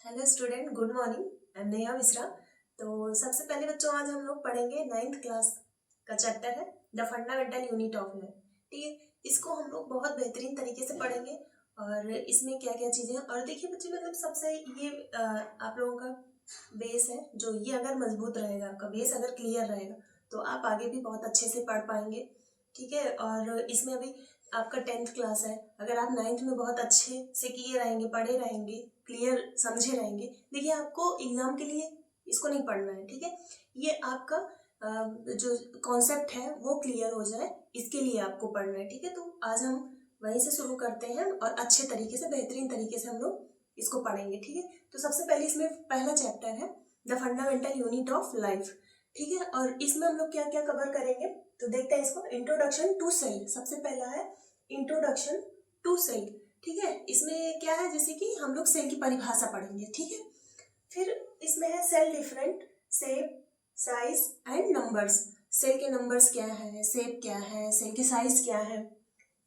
Hello student, good morning. I am Neha Mishra. तो सबसे पहले बच्चों, आज हम लोग पढ़ेंगे 9th क्लास का चैप्टर है the fundamental unit of life. ठीक है, इसको हम लोग बहुत बेहतरीन तरीके से पढ़ेंगे और इसमें क्या क्या चीज़ें हैं। और देखिए बच्चे, मतलब सबसे ये आप लोगों का बेस है, जो ये अगर मजबूत रहेगा, आपका बेस अगर क्लियर रहेगा तो आप आगे भी बहुत अच्छे से पढ़ पाएंगे। ठीक है, और इसमें अभी आपका 10th क्लास है। अगर आप 9th में बहुत अच्छे से किए रहेंगे, पढ़े रहेंगे, क्लियर समझे रहेंगे, देखिए आपको एग्जाम के लिए इसको नहीं पढ़ना है। ठीक है, ये आपका जो कॉन्सेप्ट है वो क्लियर हो जाए, इसके लिए आपको पढ़ना है। ठीक है, तो आज हम वहीं से शुरू करते हैं और अच्छे तरीके से, बेहतरीन तरीके से हम लोग इसको पढ़ेंगे। ठीक है, तो सबसे पहले इसमें पहला चैप्टर है the fundamental unit of life. ठीक है, और इसमें हम लोग क्या क्या कवर करेंगे तो देखते हैं इसको। इंट्रोडक्शन टू सेल, सबसे पहला है इंट्रोडक्शन टू सेल। ठीक है, इसमें क्या है, जैसे कि हम लोग सेल की परिभाषा पढ़ेंगे। ठीक है, फिर इसमें है cell different shape, size and numbers. Cell के नंबर्स क्या है, शेप क्या है, सेल के साइज क्या है।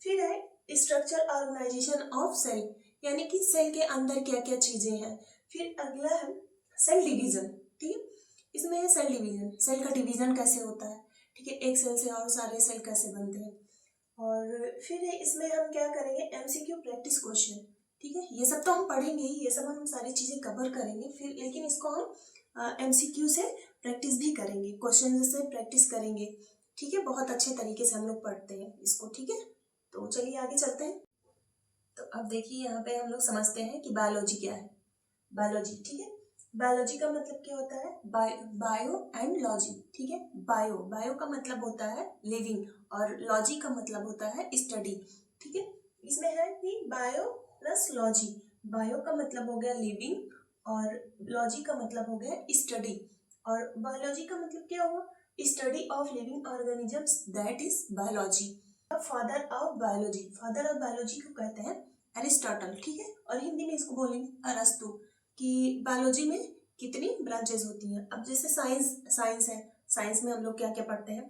फिर है स्ट्रक्चर ऑर्गेनाइजेशन ऑफ सेल, यानी कि सेल के अंदर क्या क्या चीजें हैं। फिर अगला है सेल डिवीजन। ठीक है, इसमें है सेल डिवीजन, सेल का डिवीजन कैसे होता है। ठीक है, एक सेल से और सारे सेल कैसे बनते हैं। और फिर इसमें हम क्या करेंगे, एमसीक्यू प्रैक्टिस क्वेश्चन। ठीक है, ये सब तो हम पढ़ेंगे ही, ये सब हम सारी चीजें कवर करेंगे फिर, लेकिन इसको हम एमसीक्यू से प्रैक्टिस भी करेंगे, क्वेश्चन से प्रैक्टिस करेंगे। ठीक है, बहुत अच्छे तरीके से हम लोग पढ़ते हैं इसको। ठीक है, तो चलिए आगे चलते हैं। तो अब देखिए, यहाँ पे हम लोग समझते हैं कि बायोलॉजी क्या है। बायोलॉजी, ठीक है, बायोलॉजी का मतलब क्या होता है, बायो एंड लॉजी। ठीक है, बायो, बायो का मतलब होता है लिविंग और लॉजी का मतलब होता है स्टडी। ठीक है, इसमें है कि बायो प्लस लॉजी। बायो का मतलब हो गया लिविंग और लॉजी का मतलब हो गया स्टडी। और बायोलॉजी का मतलब क्या हुआ, study of living organisms, that is biology. Father of biology, father of biology को कहते हैं एरिस्टोटल। ठीक है, और हिंदी में इसको बोलेंगे अरस्तु। कि बायोलॉजी में कितनी ब्रांचेस होती हैं। अब जैसे साइंस है, साइंस में हम लोग क्या क्या पढ़ते हैं,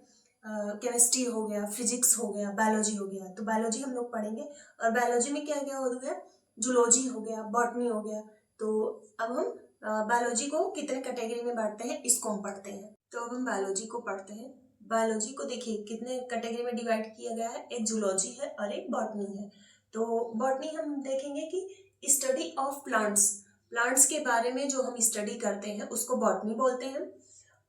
केमिस्ट्री हो गया, फिजिक्स हो गया, बायोलॉजी हो गया। तो बायोलॉजी हम लोग पढ़ेंगे, और बायोलॉजी में क्या क्या हो गया, जूलॉजी हो गया, बॉटनी हो गया। तो अब हम बायोलॉजी को कितने कैटेगरी में बांटते हैं, इसको हम पढ़ते हैं। तो अब हम बायोलॉजी को पढ़ते हैं। बायोलॉजी को देखिए कितने कैटेगरी में डिवाइड किया गया है, एक जूलॉजी है और एक बॉटनी है। तो बॉटनी हम देखेंगे कि स्टडी ऑफ प्लांट्स, प्लांट्स के बारे में जो हम स्टडी करते हैं उसको बॉटनी बोलते हैं।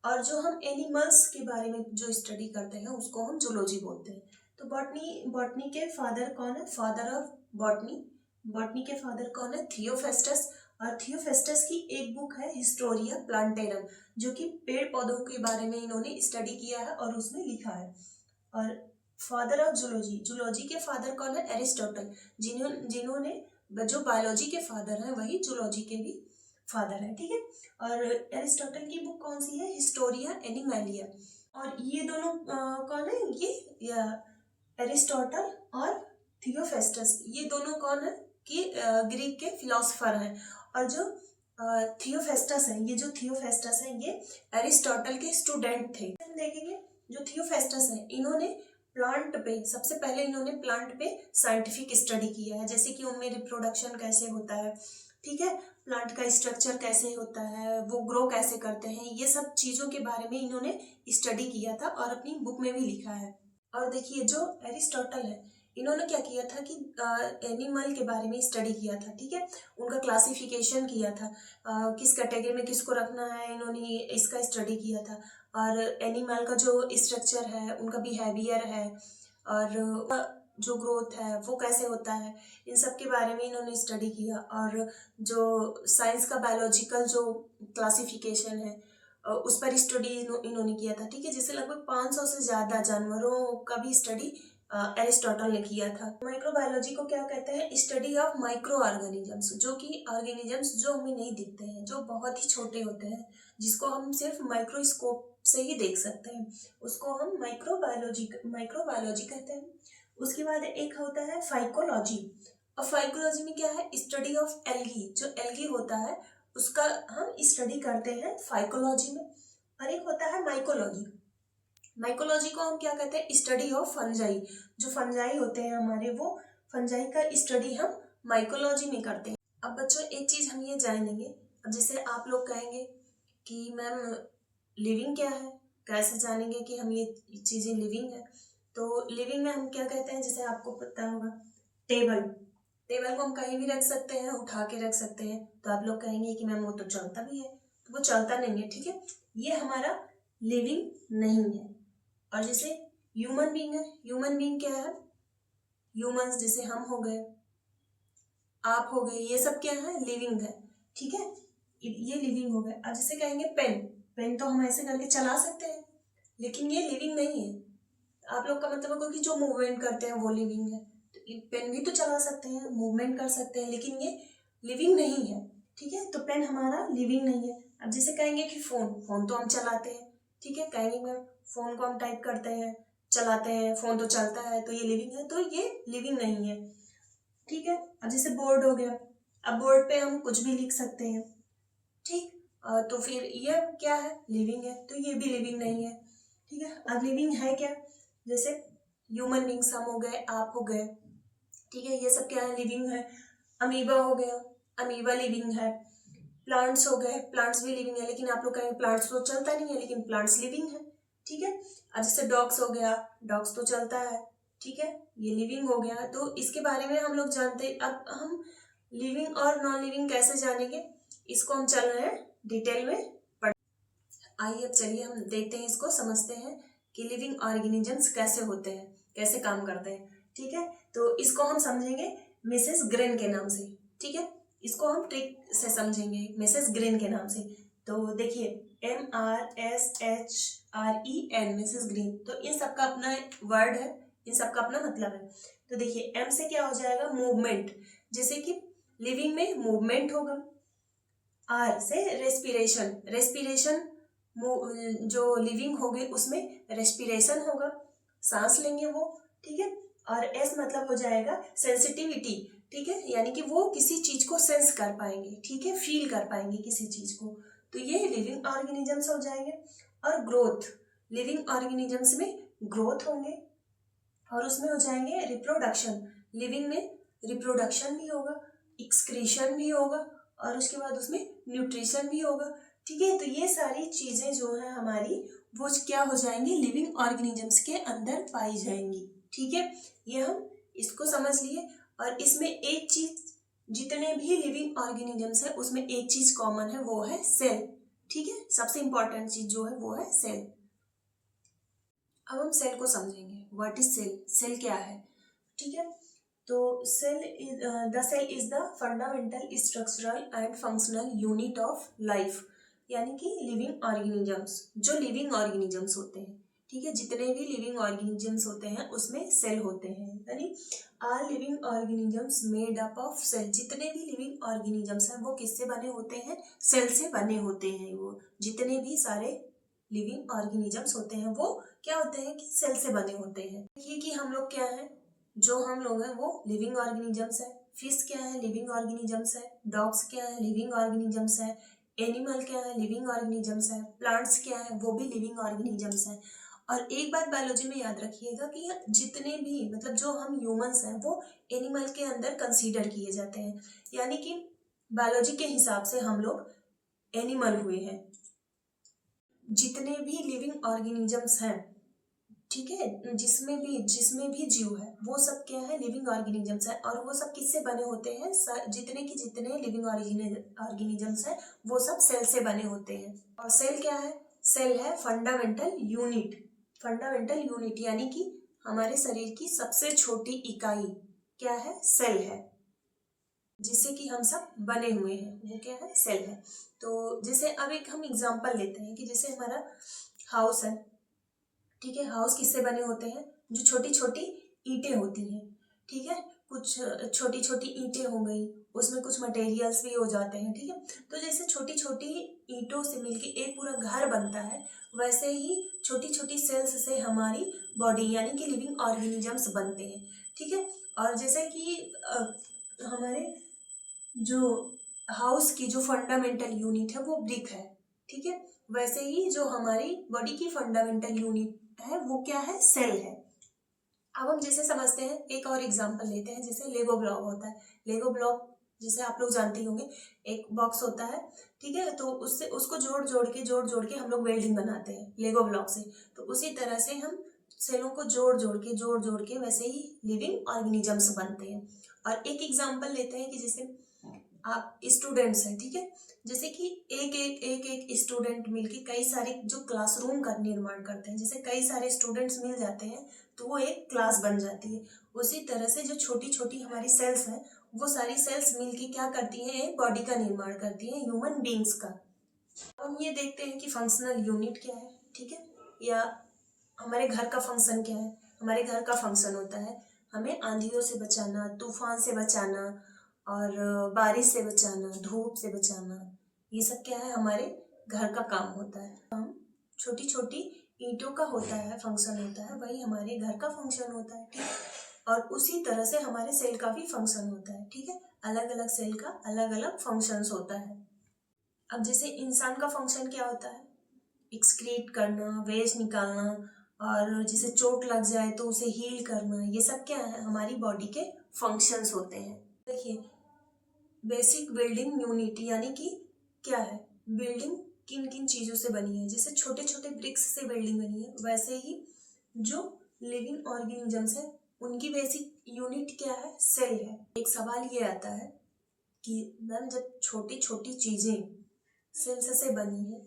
और जो हम एनिमल्स के बारे में जो स्टडी करते हैं उसको हम जूलॉजी बोलते हैं। तो बॉटनी, बॉटनी के फादर कौन है, फादर ऑफ बॉटनी, बॉटनी के फादर कौन है, थियोफेस्टस। और थियोफेस्टस की एक बुक है हिस्टोरिया प्लांटेरम, जो कि पेड़ पौधों के बारे में इन्होंने स्टडी किया है और उसमें लिखा है। और फादर ऑफ जूलॉजी, जूलॉजी के फादर कौन है, एरिस्टोटल। जिन्होंने जो बायोलॉजी के फादर हैं वही जूलॉजी के भी फादर हैं। ठीक है, और एरिस्टोटल की बुक कौन सी है, हिस्टोरिया एनिमैलिया। और ये दोनों कौन है, ये एरिस्टोटल और थियोफेस्टस, ये दोनों कौन है कि ग्रीक के फिलोसफर हैं। और जो थियोफेस्टस है, ये जो थियोफेस्टस है ये एरिस्टोटल के स्टूडेंट थे। हम देखेंगे जो थियोफेस्टस है, इन्होंने प्लांट पे, सबसे पहले इन्होंने प्लांट पे साइंटिफिक स्टडी किया है, जैसे कि उनमें रिप्रोडक्शन कैसे होता है। ठीक है, प्लांट का स्ट्रक्चर कैसे होता है, वो ग्रो कैसे करते हैं, ये सब चीज़ों के बारे में इन्होंने स्टडी किया था और अपनी बुक में भी लिखा है। और देखिए जो एरिस्टोटल है, इन्होंने क्या किया था कि एनिमल के बारे में स्टडी किया था। ठीक है, उनका क्लासिफिकेशन किया था, किस कैटेगरी में किसको रखना है, इन्होंने इसका स्टडी किया था। और एनिमल का जो स्ट्रक्चर है, उनका बिहेवियर है, और जो ग्रोथ है वो कैसे होता है, इन सब के बारे में इन्होंने स्टडी किया। और जो साइंस का बायोलॉजिकल जो क्लासिफिकेशन है उस पर स्टडी इन्होंने किया था। ठीक है, जैसे लगभग 500 से ज़्यादा जानवरों का भी स्टडी एरिस्टोटल ने किया था। माइक्रोबायोलॉजी को क्या कहते हैं, स्टडी ऑफ माइक्रो ऑर्गेनिजम्स, जो कि ऑर्गेनिजम्स जो हमें नहीं दिखते हैं, जो बहुत ही छोटे होते हैं, जिसको हम सिर्फ माइक्रोस्कोप से ही देख सकते हैं, उसको हम माइक्रोबायोलॉजी कहते हैं। उसके बाद एक होता है फाइकोलॉजी। और फाइकोलॉजी में क्या है, स्टडी ऑफ एल्गी, जो एल्गी होता है उसका हम स्टडी करते हैं फाइकोलॉजी में। और एक होता है माइकोलॉजी, माइकोलॉजी को हम क्या कहते हैं, स्टडी ऑफ फंजाई, जो फंजाई होते हैं हमारे, वो फंजाई का स्टडी हम माइकोलॉजी में करते हैं। अब बच्चों एक चीज हम ये जानेंगे अब जैसे आप लोग कहेंगे कि मैम लिविंग क्या है, कैसे जानेंगे कि हम ये चीज़ें लिविंग है। तो लिविंग में हम क्या कहते हैं, जैसे आपको पता होगा टेबल, टेबल को हम कहीं भी रख सकते हैं, उठा के रख सकते हैं। तो आप लोग कहेंगे कि मैम वो तो चलता भी है, तो वो चलता नहीं है, ठीक है, ये हमारा लिविंग नहीं है। और जैसे ह्यूमन बीइंग है, ह्यूमन बीइंग क्या है, ह्यूमंस जैसे हम हो गए, आप हो गए, ये सब क्या है, लिविंग है, ठीक है, ये लिविंग हो गए। अब जैसे कहेंगे पेन, पेन तो हम ऐसे करके चला सकते हैं, लेकिन ये लिविंग नहीं है। आप लोग का मतलब होगा कि जो मूवमेंट करते हैं वो लिविंग है, तो पेन भी तो चला सकते हैं, मूवमेंट कर सकते हैं, लेकिन ये लिविंग नहीं है, ठीक है, तो पेन हमारा लिविंग नहीं है। अब जैसे कहेंगे कि फोन, फोन तो हम चलाते हैं, ठीक है, कहेंगे मैम फोन को हम टाइप करते हैं, चलाते हैं, फोन तो चलता है, तो ये लिविंग है, तो ये लिविंग नहीं है, ठीक है। अब जैसे बोर्ड हो गया, अब बोर्ड पे हम कुछ भी लिख सकते हैं, ठीक, तो फिर ये क्या है, लिविंग है, तो ये भी लिविंग नहीं है, ठीक है। अब लिविंग है क्या, जैसे ह्यूमन बींग्स हम हो गए, आप हो गए, ठीक है, ये सब क्या है, लिविंग है। अमीबा हो गया, अमीबा लिविंग है। प्लांट्स हो गए, प्लांट्स भी लिविंग है, लेकिन आप लोग कहेंगे प्लांट्स तो चलता नहीं है, लेकिन प्लांट्स लिविंग है, ठीक है। अब जैसे डॉग्स हो गया, डॉग्स तो चलता है, ठीक है, ये लिविंग हो गया। तो इसके बारे में हम लोग जानते हैं। अब हम लिविंग और नॉन लिविंग कैसे जानेंगे, इसको हम चल रहे हैं डिटेल में पढ़। आइए अब चलिए हम देखते हैं, इसको समझते हैं कि लिविंग ऑर्गेनिजम्स कैसे होते हैं, कैसे काम करते हैं, ठीक है। तो इसको हम समझेंगे मिसेस ग्रेन के नाम से, ठीक है, इसको हम ट्रिक से समझेंगे मिसेस ग्रेन के नाम से। तो देखिए MRSHREN, मिसेस ग्रीन, तो इन सबका अपना वर्ड है, इन सबका अपना मतलब है। तो देखिए M से क्या हो जाएगा, मूवमेंट, जैसे कि लिविंग में मूवमेंट होगा। R से रेस्पिरेशन, रेस्पिरेशन जो लिविंग होगी उसमें रेस्पिरेशन होगा, सांस लेंगे वो, ठीक है। और S मतलब हो जाएगा सेंसिटिविटी, ठीक है, यानी कि वो किसी चीज को सेंस कर पाएंगे, ठीक है, फील कर पाएंगे किसी चीज को, तो ये लिविंग ऑर्गेनिजम्स हो जाएंगे। और ग्रोथ, लिविंग ऑर्गेनिजम्स में ग्रोथ होंगे, और उसमें हो जाएंगे रिप्रोडक्शन, लिविंग में रिप्रोडक्शन भी होगा, एक्सक्रीशन भी होगा, और उसके बाद उसमें न्यूट्रिशन भी होगा, ठीक है। तो ये सारी चीजें जो है हमारी, वो क्या हो जाएंगी, लिविंग ऑर्गेनिजम्स के अंदर पाई जाएंगी, ठीक है। ये हम इसको समझ लिए। और इसमें एक चीज, जितने भी लिविंग ऑर्गेनिजम्स है उसमें एक चीज कॉमन है, वो है सेल, ठीक है, सबसे इंपॉर्टेंट चीज जो है वो है सेल। अब हम सेल को समझेंगे, व्हाट इज सेल, सेल क्या है, ठीक है। तो the cell is the fundamental structural and functional unit of life, यानी कि लिविंग ऑर्गेनिजम्स, जो लिविंग ऑर्गेनिजम्स होते हैं, ठीक है, जितने भी लिविंग ऑर्गेनिजम्स होते हैं उसमें सेल होते हैं, यानी are living organisms made up of cell, जितने भी लिविंग ऑर्गेनिजम्स हैं वो किससे बने होते हैं, सेल से बने होते हैं। वो जितने भी सारे लिविंग ऑर्गेनिजम्स होते हैं वो क्या होते हैं कि सेल से बने होते हैं। देखिए कि हम लोग क्या है, जो हम लोग हैं वो लिविंग ऑर्गेनिजम्स है। फिश क्या है, लिविंग ऑर्गेनिजम्स है। डॉग्स क्या है, लिविंग ऑर्गेनिजम्स है। एनिमल क्या है, लिविंग ऑर्गेनिजम्स है। प्लांट्स क्या है, वो भी लिविंग ऑर्गेनिजम्स है। और एक बात बायोलॉजी में याद रखिएगा कि जितने भी मतलब जो हम ह्यूमंस हैं वो एनिमल के अंदर कंसीडर किए जाते हैं, यानी कि बायोलॉजी के हिसाब से हम लोग एनिमल हुए हैं। जितने भी लिविंग ऑर्गेनिजम्स हैं, ठीक है, जिसमें भी जीव है वो सब क्या है, लिविंग ऑर्गेनिजम्स है। और वो सब किससे बने होते हैं, जितने की जितने लिविंग ऑर्गेनिजम्स है वो सब सेल से बने होते हैं। और सेल क्या है, सेल है फंडामेंटल यूनिट, फंडामेंटल यूनिट यानी कि हमारे शरीर की सबसे छोटी इकाई क्या है, सेल है, जिससे कि हम सब बने हुए हैं, वो क्या है, सेल है। तो जैसे अब एक हम एग्जांपल लेते हैं कि जैसे हमारा हाउस है, ठीक है, हाउस किससे बने होते हैं, जो छोटी छोटी ईंटें होती हैं, ठीक है, कुछ छोटी छोटी ईंटें हो गई, उसमें कुछ मटेरियल्स भी हो जाते हैं, ठीक है। तो जैसे छोटी छोटी ईंटों से मिलके एक पूरा घर बनता है, वैसे ही छोटी छोटी सेल्स से हमारी बॉडी यानी कि लिविंग ऑर्गेनिजम्स बनते हैं, ठीक है। और जैसे कि हमारे जो हाउस की जो फंडामेंटल यूनिट है वो ब्रिक है, ठीक है, वैसे ही जो हमारी बॉडी की फंडामेंटल यूनिट है वो क्या है, सेल है। अब हम जैसे समझते हैं, एक और एग्जांपल लेते हैं, जैसे लेगो ब्लॉक होता है। लेगो ब्लॉक जिसे आप लोग जानते ही होंगे, एक बॉक्स होता है, ठीक है, तो उससे उसको जोड़ जोड़ के हम लोग वेल्डिंग बनाते हैं लेगो ब्लॉक से। तो उसी तरह से हम सेलों को जोड़ जोड़ के वैसे ही लिविंग ऑर्गेनिजम्स बनते हैं। और एक एग्जांपल लेते हैं कि जैसे आप स्टूडेंट्स हैं, ठीक है, जैसे कि एक स्टूडेंट मिलके कई सारे जो क्लासरूम का निर्माण करते हैं, जैसे कई सारे स्टूडेंट्स मिल जाते हैं तो वो एक क्लास बन जाती है। उसी तरह से जो छोटी छोटी हमारी सेल्स हैं, वो सारी सेल्स मिलके क्या करती हैं, एक बॉडी का निर्माण करती हैं, ह्यूमन बींग्स का। हम ये देखते हैं कि फंक्शनल यूनिट क्या है, ठीक है, या हमारे घर का फंक्शन क्या है। हमारे घर का फंक्शन होता है हमें आंधियों से बचाना, तूफान से बचाना, और बारिश से बचाना, धूप से बचाना। ये सब क्या है, हमारे घर का काम होता है। हम छोटी छोटी ईंटों का होता है, फंक्शन होता है, वही हमारे घर का फंक्शन होता है, ठीक है। और उसी तरह से हमारे सेल का भी फंक्शन होता है, ठीक है। अलग अलग सेल का अलग अलग फंक्शंस होता है। अब जैसे इंसान का फंक्शन क्या होता है, एक्सक्रीट करना, वेस्ट निकालना, और जिसे चोट लग जाए तो उसे हील करना, ये सब क्या है, हमारी बॉडी के फंक्शंस होते हैं। देखिए, बेसिक बिल्डिंग यूनिट यानी कि क्या है, बिल्डिंग किन किन चीज़ों से बनी है। जैसे छोटे छोटे ब्रिक्स से बिल्डिंग बनी है, वैसे ही जो लिविंग ऑर्गेनिजम्स है उनकी बेसिक यूनिट क्या है, सेल है। एक सवाल ये आता है कि मैम जब छोटी छोटी चीज़ें सेल्स से बनी है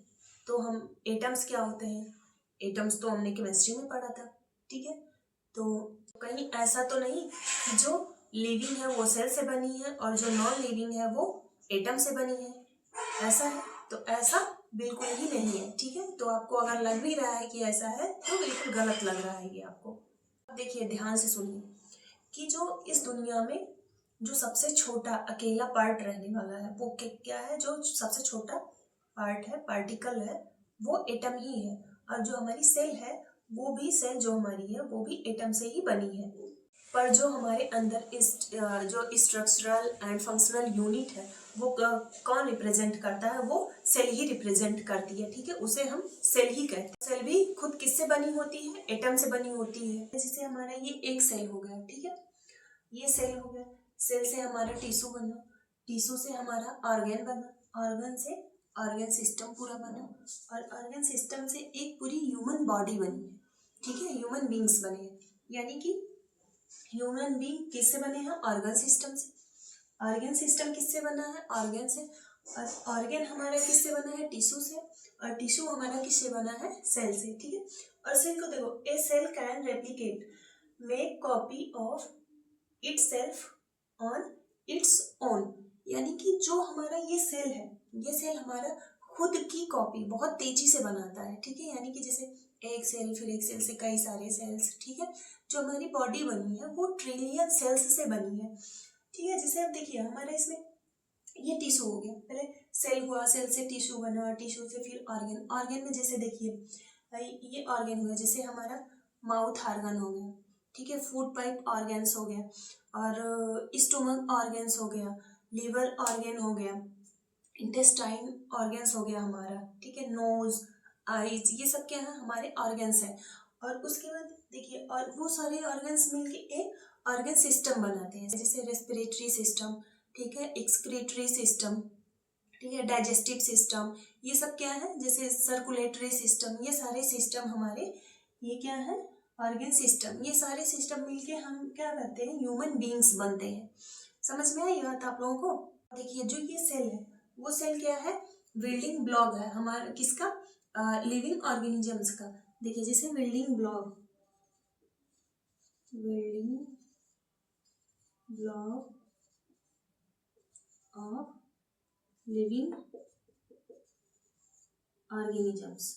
तो हम एटम्स क्या होते हैं, एटम्स तो हमने केमिस्ट्री में पढ़ा था, ठीक है। तो कहीं ऐसा तो नहीं कि जो लिविंग है वो सेल से बनी है और जो नॉन लिविंग है वो एटम से बनी है, ऐसा है? तो ऐसा बिल्कुल ही नहीं है, ठीक है। तो आपको अगर लग भी रहा है कि ऐसा है तो बिल्कुल गलत लग रहा है ये आपको। देखिए ध्यान से सुनिए कि जो इस दुनिया में जो सबसे छोटा अकेला पार्ट रहने वाला है वो क्या है, जो सबसे छोटा पार्ट है, पार्टिकल है, वो एटम ही है। और जो हमारी सेल है, वो भी सेल जो हमारी है वो भी एटम से ही बनी है। पर जो हमारे अंदर जो स्ट्रक्चरल एंड फंक्शनल यूनिट है वो कौन रिप्रेजेंट करता है, वो सेल ही रिप्रेजेंट करती है, ठीक है। उसे हम सेल ही कहते हैं। सेल भी खुद किससे बनी होती है, एटम से बनी होती है। जैसे हमारा ये एक सेल हो गया, ठीक है, ये सेल हो गया, सेल से हमारा टिश्यू बना, टिश्यू से हमारा ऑर्गन बना, ऑर्गन से ऑर्गन सिस्टम पूरा बना, और ऑर्गन सिस्टम से एक पूरी ह्यूमन बॉडी बनी है, ठीक है, ह्यूमन बींग्स बने हैं। यानी कि ह्यूमन बींग किससे बने हैं, ऑर्गन सिस्टम से। ऑर्गन सिस्टम किससे बना है, ऑर्गन से। और ऑर्गन हमारा किससे बना है, टिश्यू से। और टिश्यू हमारा किससे बना है, सेल से, ठीक है। और सेल को देखो, a cell can replicate, make copy of itself on its own. यानी कि जो हमारा ये सेल है, ये सेल हमारा खुद की कॉपी बहुत तेजी से बनाता है, ठीक है। यानी कि जैसे एक सेल, फिर एक सेल से कई सारे सेल्स, ठीक है। जो हमारी बॉडी बनी है वो ट्रिलियन सेल्स से बनी है, ठीक है। जैसे अब देखिए हमारे इसमें ये टिश्यू हो गया, पहले सेल हुआ, सेल से टिश्यू बना, टिश्यू से फिर ऑर्गन। ऑर्गन में जैसे देखिए ये ऑर्गन हुआ, जैसे हमारा माउथ ऑर्गन हो गया, ठीक है, फूड पाइप ऑर्गन्स हो गया, और स्टोमक ऑर्गन्स हो गया, लीवर ऑर्गन हो गया, इंटेस्टाइन ऑर्गन्स हो गया हमारा, ठीक है, नोज, आईज, ये सब क्या है, हमारे ऑर्गन्स हैं। और उसके बाद देखिए, और वो सारे ऑर्गन्स मिलके एक ऑर्गन सिस्टम बनाते हैं, जैसे रेस्पिरेटरी सिस्टम, ठीक है, एक्सक्रीटरी सिस्टम, ठीक है, डाइजेस्टिव सिस्टम, ये सब क्या है, जैसे सर्कुलेटरी सिस्टम, ये सारे सिस्टम हमारे, ये क्या है, ऑर्गन सिस्टम। ये सारे सिस्टम मिलके हम क्या करते हैं, ह्यूमन बींग्स बनते हैं। समझ में आई बात आप लोगों को? देखिए जो ये सेल है, वो सेल क्या है, बिल्डिंग ब्लॉक है हमारा, किसका, लिविंग ऑर्गेनिजम्स का। देखिए जैसे building block of living organisms,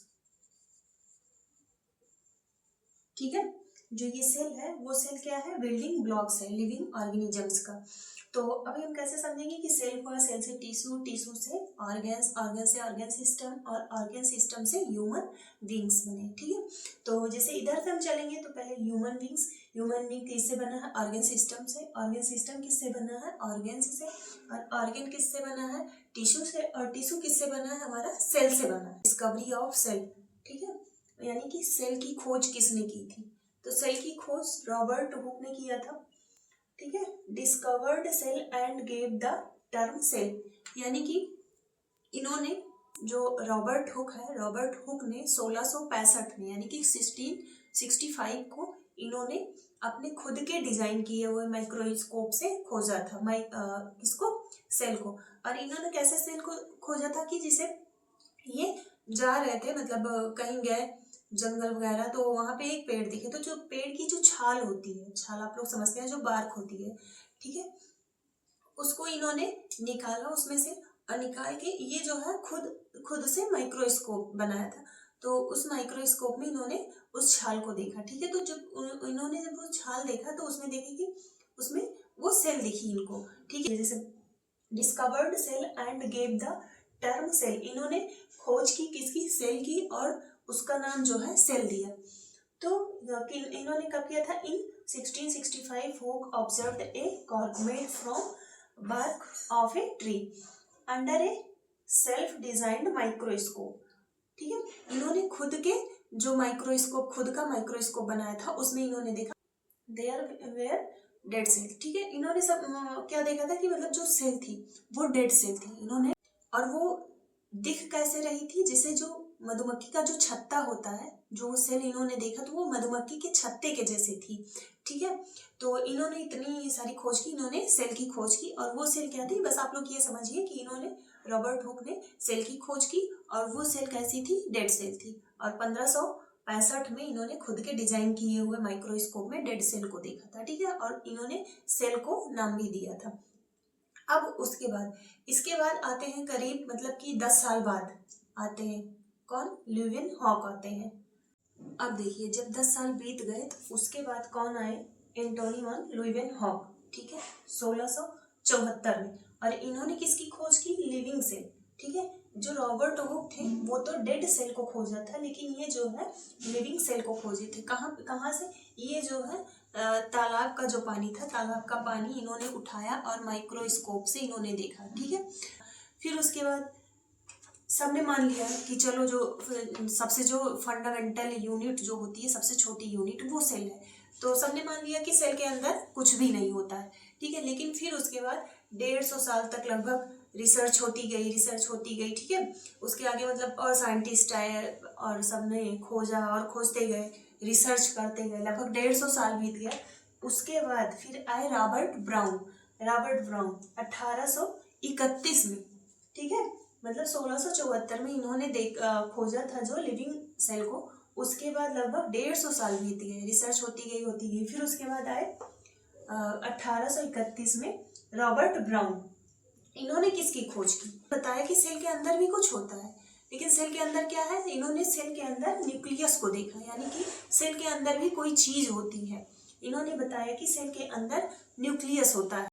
ठीक है। जो ये सेल है वो सेल क्या है, बिल्डिंग ब्लॉक्स है लिविंग ऑर्गेनिजम्स का। तो अभी हम कैसे समझेंगे कि सेल हुआ, सेल से टिश्यू, टिश्यू से ऑर्गन्स, ऑर्गन से ऑर्गन सिस्टम, और ऑर्गन सिस्टम से ह्यूमन बींग्स बने, ठीक है। तो जैसे इधर से हम चलेंगे तो पहले ह्यूमन बींग्स, ह्यूमन बींग किससे बना है, ऑर्गन सिस्टम से, ऑर्गन सिस्टम किससे बना है, ऑर्गन्स से, और ऑर्गन किससे बना है, टिश्यू से, और टिश्यू किससे बना है, हमारा सेल से बना है। डिस्कवरी ऑफ सेल, ठीक है, यानी कि सेल की खोज किसने की थी, तो सेल की खोज रॉबर्ट हुक ने किया था, ठीक है। Discovered cell and gave the term cell, यानी कि इन्होंने जो रॉबर्ट हुक है, रॉबर्ट हुक ने 1665 में यानी कि 1665 को इन्होंने अपने खुद के डिजाइन किए हुए माइक्रोस्कोप से खोजा था इसको सेल को। और इन्होंने कैसे सेल को खोजा था कि जिसे ये जा रहे थे, मतलब कहीं गए जंगल वगैरह, तो वहां पे एक पेड़ दिखे, तो जो पेड़ की जो छाल होती है, छाल आप लोग समझते हैं, जो बार्क होती है, ठीक है, उसको इन्होंने निकाला उसमें से, और निकाल के ये जो है खुद से माइक्रोस्कोप बनाया था। तो उस माइक्रोस्कोप में इन्होंने उस छाल को देखा, ठीक है। तो जब इन्होंने जब वो छाल देखा तो उसमें देखे कि उसमें वो सेल दिखी इनको, ठीक है। जैसे discovered cell and gave the term cell, इन्होंने खोज की किसकी, सेल की, और उसका नाम जो है सेल दिया। तो इन्होंने कब किया था, इन 1665 hook observed A cork made from bark of a tree under a self designed microscope, ठीक है। इन्होंने खुद के जो माइक्रोस्कोप, खुद का माइक्रोस्कोप बनाया था, उसमें इन्होंने देखा देयर वेयर डेड सेल, ठीक है। इन्होंने सब क्या देखा था कि मतलब जो सेल थी वो डेड सेल थी इन्होंने, और वो दिख कैसे रही थी, जिसे जो मधुमक्खी का जो छत्ता होता है, जो वो सेल इन्होंने देखा तो वो मधुमक्खी के छत्ते के जैसे थी, ठीक है। तो इन्होंने इतनी सारी खोज की, इन्होंने सेल की खोज की, और वो सेल क्या थी, बस आप लोग ये समझिए कि इन्होंने, रॉबर्ट हुक ने सेल की खोज की, और वो सेल कैसी थी, डेड सेल थी। और 1565 में इन्होंने खुद के डिजाइन किए हुए माइक्रोस्कोप में डेड सेल को देखा था, ठीक है, और इन्होंने सेल को नाम भी दिया था। अब उसके बाद, इसके बाद आते हैं करीब, मतलब कि 10 साल बाद आते हैं कौन, ल्यूविन हॉक आते हैं। अब देखिए, जब 10 साल बीत गए तो उसके बाद कौन आए, एंटोनी वन ल्यूविन हॉक, ठीक है, 1674 में। और इन्होंने किसकी खोज की, लिविंग सेल, ठीक है। जो रॉबर्ट हुक थे वो तो डेड सेल को खोजा था, लेकिन ये जो है लिविंग सेल को खोजे थे। कहाँ से, ये जो है तालाब का जो पानी था, तालाब का पानी इन्होंने उठाया और माइक्रोस्कोप से इन्होंने देखा, ठीक है। फिर उसके बाद सबने मान लिया कि चलो, जो सबसे जो फंडामेंटल यूनिट जो होती है, सबसे छोटी यूनिट, वो सेल है। तो सबने मान लिया कि सेल के अंदर कुछ भी नहीं होता है, ठीक है। लेकिन फिर उसके बाद 150 साल तक लगभग रिसर्च होती गई, ठीक है। उसके आगे मतलब और साइंटिस्ट आए और सबने खोजा और खोजते गए, रिसर्च करते गए, लगभग 150 साल बीत गया। उसके बाद फिर आए रॉबर्ट ब्राउन 1831 में, ठीक है, मतलब 1674 में इन्होंने खोजा था जो लिविंग सेल को। उसके बाद लगभग 150 साल बीत गए, रिसर्च होती गई। फिर उसके बाद आए 1831 में रॉबर्ट ब्राउन, इन्होंने किसकी खोज की, बताया कि सेल के अंदर भी कुछ होता है, लेकिन सेल के अंदर क्या है, इन्होंने सेल के अंदर न्यूक्लियस को देखा, यानी कि सेल के अंदर भी कोई चीज होती है। इन्होंने बताया कि सेल के अंदर न्यूक्लियस होता है,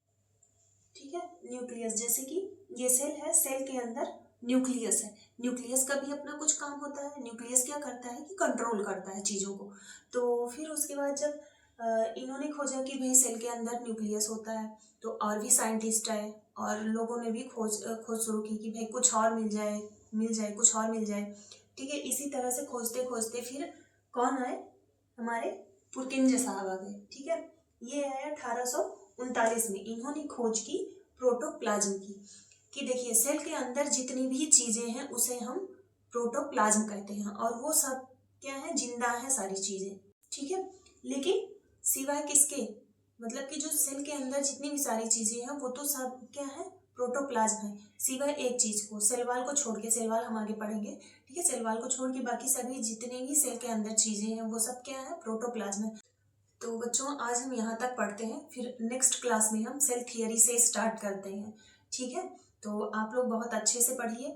ठीक है, न्यूक्लियस, जैसे कि ये सेल है, सेल के अंदर न्यूक्लियस है। न्यूक्लियस का भी अपना कुछ काम होता है। न्यूक्लियस क्या करता है कि कंट्रोल करता है चीज़ों को। तो फिर उसके बाद जब इन्होंने खोजा कि भाई सेल के अंदर न्यूक्लियस होता है, तो और भी साइंटिस्ट आए और लोगों ने भी खोज शुरू की कि भाई कुछ और मिल जाए, कुछ और मिल जाए, ठीक है। इसी तरह से खोजते खोजते फिर कौन आए, हमारे पुरकिंजे साहब आ गए, ठीक है। ये आया 1839 में। इन्होंने खोज की प्रोटोप्लाज्म की, कि देखिए सेल के अंदर जितनी भी चीजें हैं उसे हम प्रोटोप्लाज्म कहते हैं, और वो सब क्या है, जिंदा है सारी चीजें, ठीक है। लेकिन सिवाय किसके, मतलब कि जो सेल के अंदर जितनी भी सारी चीजें हैं वो तो सब क्या है, प्रोटोप्लाज्म है, सिवाय एक चीज को, सेल वॉल को छोड़ के। सेल वॉल हम आगे पढ़ेंगे, ठीक है। सेल वॉल को छोड़ के बाकी सभी जितने भी सेल के अंदर चीजें हैं वो सब क्या है, प्रोटोप्लाज्म है। तो बच्चों आज हम यहाँ तक पढ़ते हैं, फिर नेक्स्ट क्लास में हम सेल थियरी से स्टार्ट करते हैं, ठीक है। तो आप लोग बहुत अच्छे से पढ़िए,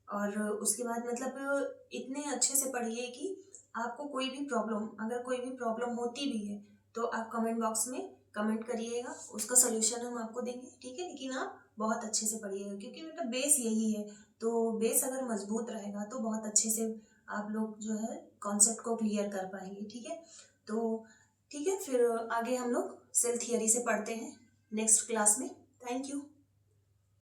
और उसके बाद मतलब इतने अच्छे से पढ़िए कि आपको कोई भी प्रॉब्लम, अगर कोई भी प्रॉब्लम होती भी है तो आप कमेंट बॉक्स में कमेंट करिएगा, उसका सोल्यूशन हम आपको देंगे, ठीक है। लेकिन आप बहुत अच्छे से पढ़िएगा, क्योंकि मतलब बेस यही है। तो बेस अगर मजबूत रहेगा तो बहुत अच्छे से आप लोग जो है कॉन्सेप्ट को क्लियर कर पाएंगे, ठीक है। तो ठीक है, फिर आगे हम लोग सेल थियरी से पढ़ते हैं नेक्स्ट क्लास में। Thank you.